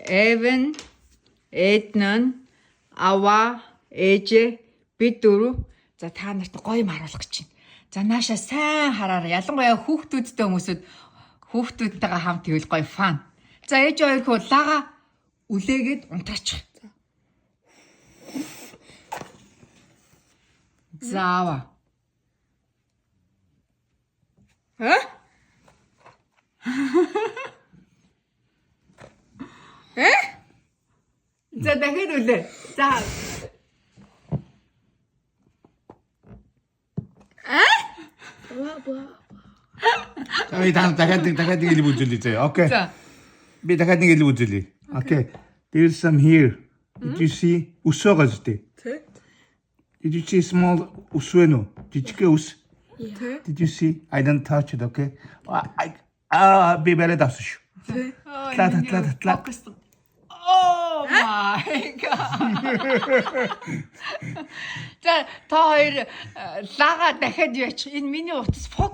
Evan, Ednan, Ава, ээжээ, бид дөрөв. За та нарт гоё юм харуулах гэж байна. За нааша сайн хараарай. Ялангуяа хүүхдүүдтэй хүмүүсүүд хүүхдүүдтэйгээ хамт ивэл гоё фан. За ээж хоёр хөө лага үлээгээд унтаачих. За. За дахиад үлээ. За. 자, дахиад нэг хэлбэл үзүүлээ заяа. Окей. За. Би дахиад нэг хэлбэл үзүүлээ. Okay. There's some here. Did you see? Усоо гэж дээ. Did you see small usweno? Жижиг ус. Did you see? I don't touch it, okay? Би барайд авсан шүү. Тлаа. Oh my god. За та хоёр лага дахиад яач. Энэ миний утас фокус